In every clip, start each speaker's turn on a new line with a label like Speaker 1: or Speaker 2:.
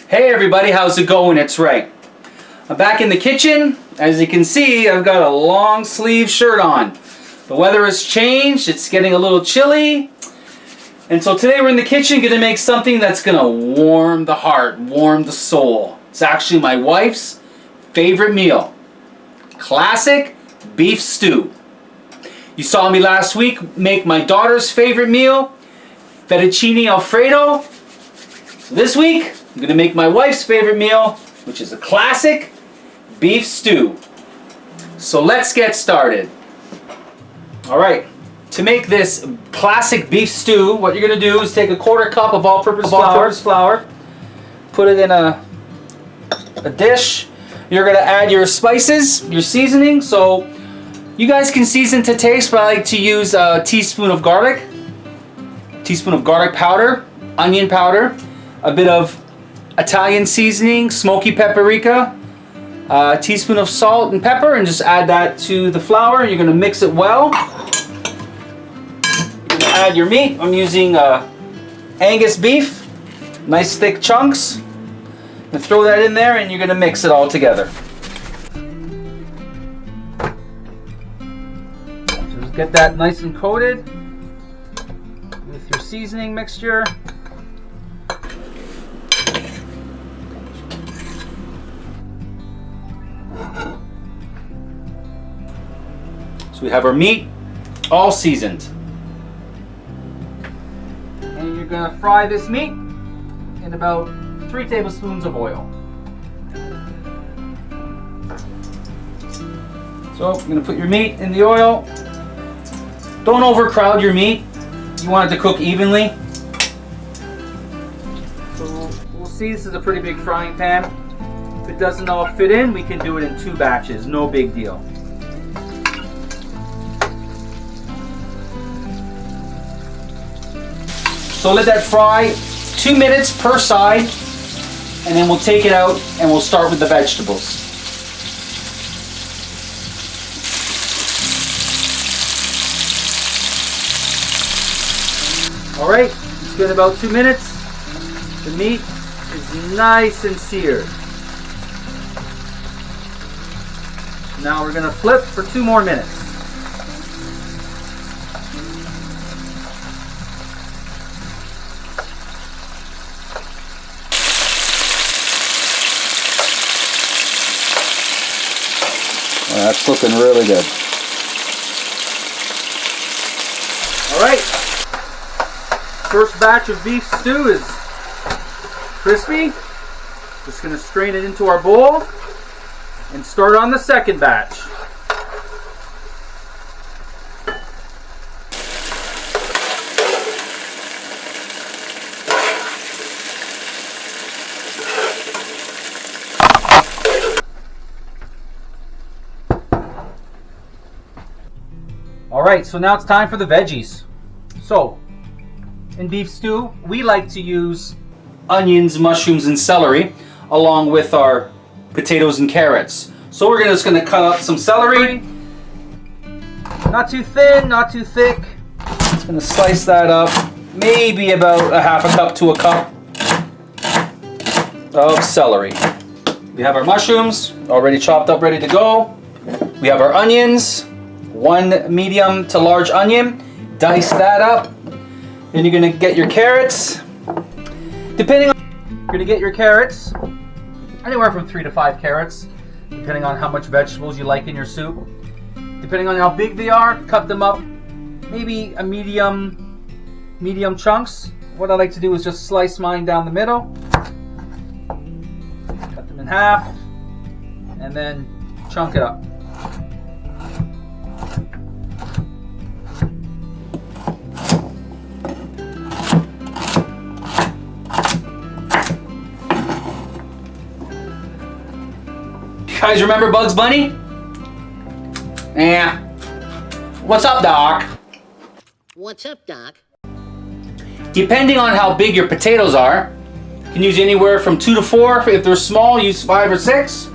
Speaker 1: Hey everybody, how's it going? It's Ray. I'm back in the kitchen. As you can see, I've got a long sleeve shirt on. The weather has changed, it's getting a little chilly. And so today we're in the kitchen going to make something that's going to warm the heart, warm the soul. It's actually my wife's favorite meal. Classic beef stew. You saw me last week make my daughter's favorite meal, fettuccine alfredo. So this week, I'm going to make my wife's favorite meal, which is a classic beef stew. So let's get started. Alright, to make this classic beef stew, what you're going to do is take a quarter cup of all-purpose flour, put it in a dish. You're going to add your spices, your seasoning. So you guys can season to taste, but I like to use a teaspoon of garlic powder, onion powder, a bit of Italian seasoning, smoky paprika, a teaspoon of salt and pepper, and just add that to the flour. You're going to mix it well. You're going to add your meat. I'm using Angus beef, nice thick chunks. And throw that in there, and you're going to mix it all together. So just get that nice and coated with your seasoning mixture. So we have our meat all seasoned. And you're going to fry this meat in about 3 tablespoons of oil. So I'm going to put your meat in the oil. Don't overcrowd your meat. You want it to cook evenly. So we'll see, this is a pretty big frying pan. If it doesn't all fit in, we can do it in 2 batches. No big deal. So let that fry 2 minutes per side, and then we'll take it out and we'll start with the vegetables. Alright, it's been about 2 minutes. The meat is nice and seared. Now we're going to flip for 2 more minutes. That's looking really good. Alright, first batch of beef stew is crispy. Just going to strain it into our bowl and start on the second batch. Alright, so now it's time for the veggies. So, in beef stew, we like to use onions, mushrooms, and celery, along with our potatoes and carrots. So we're just going to cut up some celery. Not too thin, not too thick. Just going to slice that up, maybe about a half a cup to a cup of celery. We have our mushrooms already chopped up, ready to go. We have our onions. 1 medium to large onion, dice that up. Then you're going to get your carrots. You're going to get your carrots, anywhere from 3 to 5 carrots, depending on how much vegetables you like in your soup. Depending on how big they are, cut them up, maybe a medium chunks. What I like to do is just slice mine down the middle, cut them in half, and then chunk it up. You guys remember Bugs Bunny? Yeah. What's up, Doc?
Speaker 2: What's up, Doc?
Speaker 1: Depending on how big your potatoes are, you can use anywhere from 2 to 4. If they're small, use 5 or 6.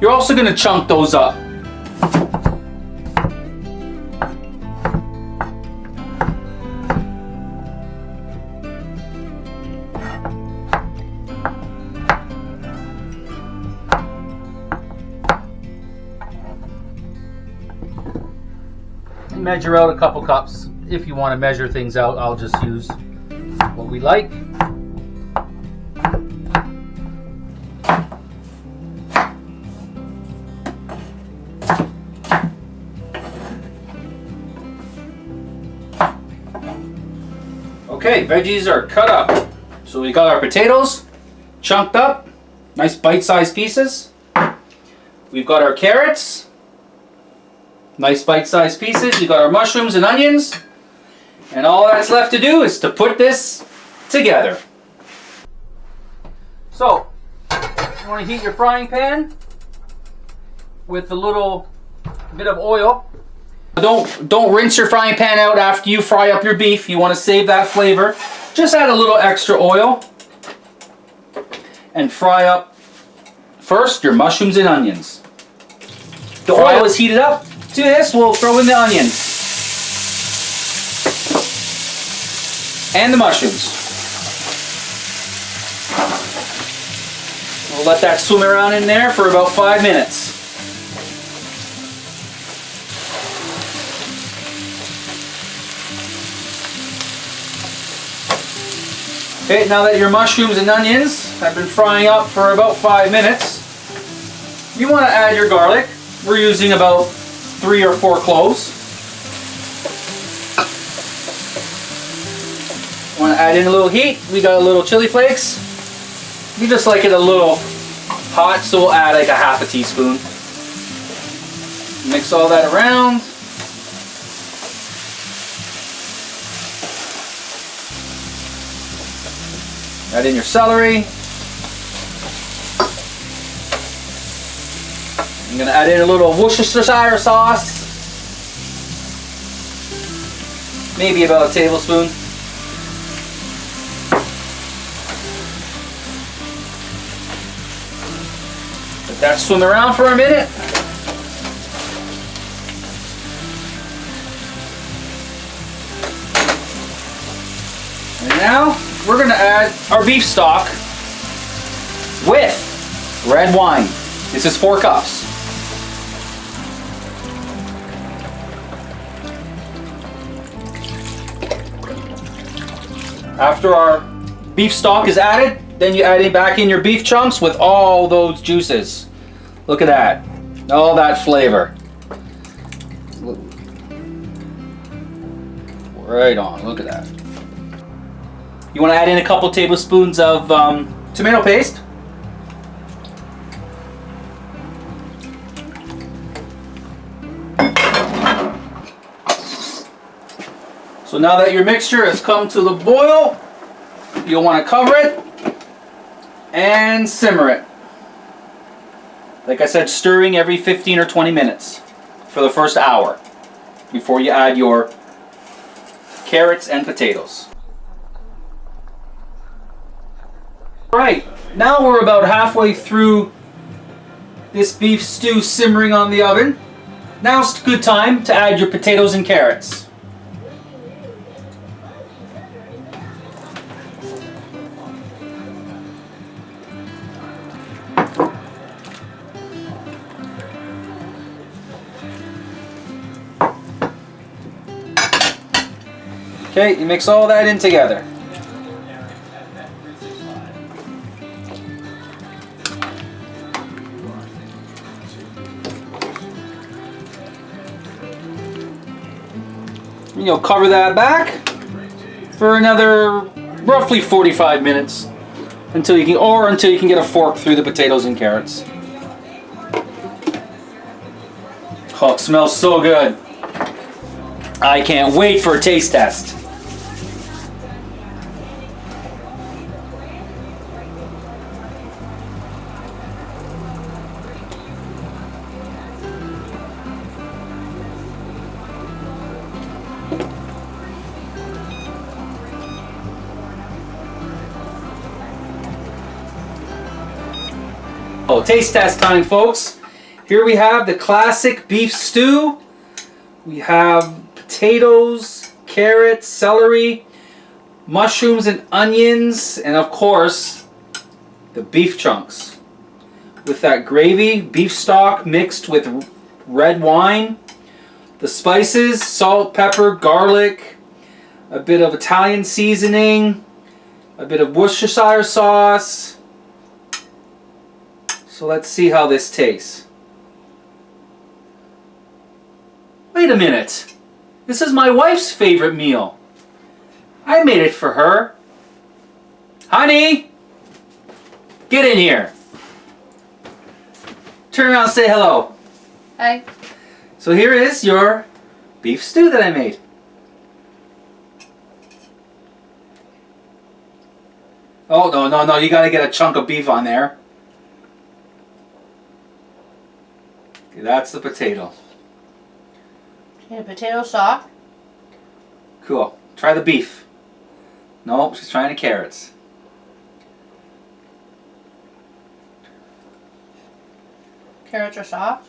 Speaker 1: You're also going to chunk those up. measure out a couple cups. If you want to measure things out, I'll just use what we like. Okay, veggies are cut up. So we got our potatoes chunked up, nice bite-sized pieces. We've got our carrots, nice bite-sized pieces. We've got our mushrooms and onions. And all that's left to do is to put this together. So, you want to heat your frying pan with a little bit of oil. Don't rinse your frying pan out after you fry up your beef. You want to save that flavor. Just add a little extra oil and fry up first your mushrooms and onions. The oil is heated up. To this, we'll throw in the onions and the mushrooms. We'll let that swim around in there for about 5 minutes. Okay, now that your mushrooms and onions have been frying up for about 5 minutes, you want to add your garlic. We're using about 3 or 4 cloves. Want to add in a little heat. We got a little chili flakes. We just like it a little hot, so we'll add like a half a teaspoon. Mix all that around. Add in your celery. I'm going to add in a little Worcestershire sauce. Maybe about a tablespoon. Let that swim around for a minute. And now we're going to add our beef stock with red wine. This is 4 cups. After our beef stock is added, then you add it back in your beef chunks with all those juices. Look at that. All that flavor. Right on. Look at that. You want to add in a couple tablespoons of tomato paste. So now that your mixture has come to the boil, you'll want to cover it and simmer it. Like I said, stirring every 15 or 20 minutes for the first hour before you add your carrots and potatoes. Alright, now we're about halfway through this beef stew simmering on the oven. Now's a good time to add your potatoes and carrots. Okay, you mix all that in together. You'll cover that back for another roughly 45 minutes until you can get a fork through the potatoes and carrots. Oh, it smells so good. I can't wait for a taste test. Oh, taste test time, folks. Here we have the classic beef stew. We have potatoes, carrots, celery, mushrooms and onions, and of course, the beef chunks. With that gravy, beef stock mixed with red wine. The spices, salt, pepper, garlic, a bit of Italian seasoning, a bit of Worcestershire sauce. So let's see how this tastes. Wait a minute. This is my wife's favorite meal. I made it for her. Honey, get in here. Turn around and say hello.
Speaker 3: Hi.
Speaker 1: So here is your beef stew that I made. Oh, no, you gotta get a chunk of beef on there. Okay, that's the potato.
Speaker 3: And a potato stock.
Speaker 1: Cool. Try the beef. No, she's trying the carrots.
Speaker 3: Carrots are soft.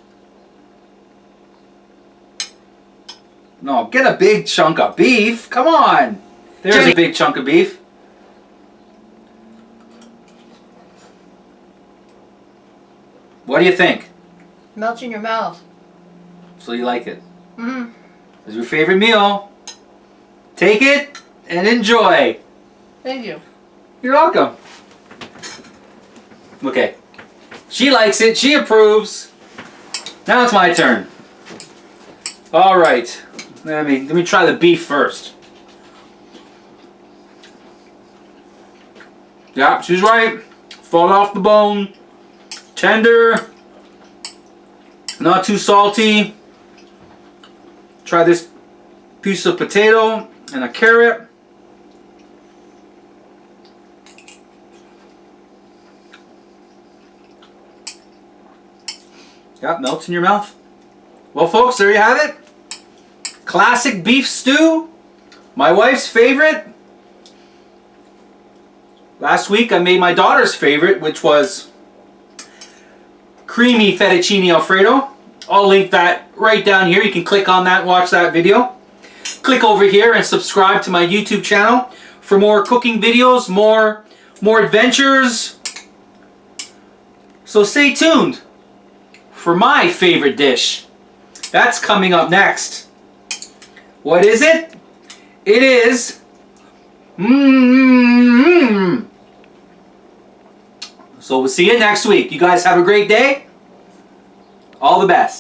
Speaker 1: No, get a big chunk of beef. Come on. There's a big chunk of beef. What do you think?
Speaker 3: Melts in your mouth.
Speaker 1: So you like it?
Speaker 3: Mm-hmm.
Speaker 1: It's your favorite meal. Take it and enjoy.
Speaker 3: Thank you.
Speaker 1: You're welcome. Okay. She likes it. She approves. Now it's my turn. All right. Let me try the beef first. Yeah, she's right. Fall off the bone. Tender. Not too salty. Try this piece of potato and a carrot. Yeah, melts in your mouth. Well, folks, there you have it. Classic beef stew. My wife's favorite. Last week I made my daughter's favorite, which was creamy fettuccine alfredo. I'll link that right down here. You can click on that and watch that video. Click over here and subscribe to my YouTube channel for more cooking videos, more adventures. So stay tuned for my favorite dish. That's coming up next. What is it? It is So we'll see you next week. You guys have a great day. All the best.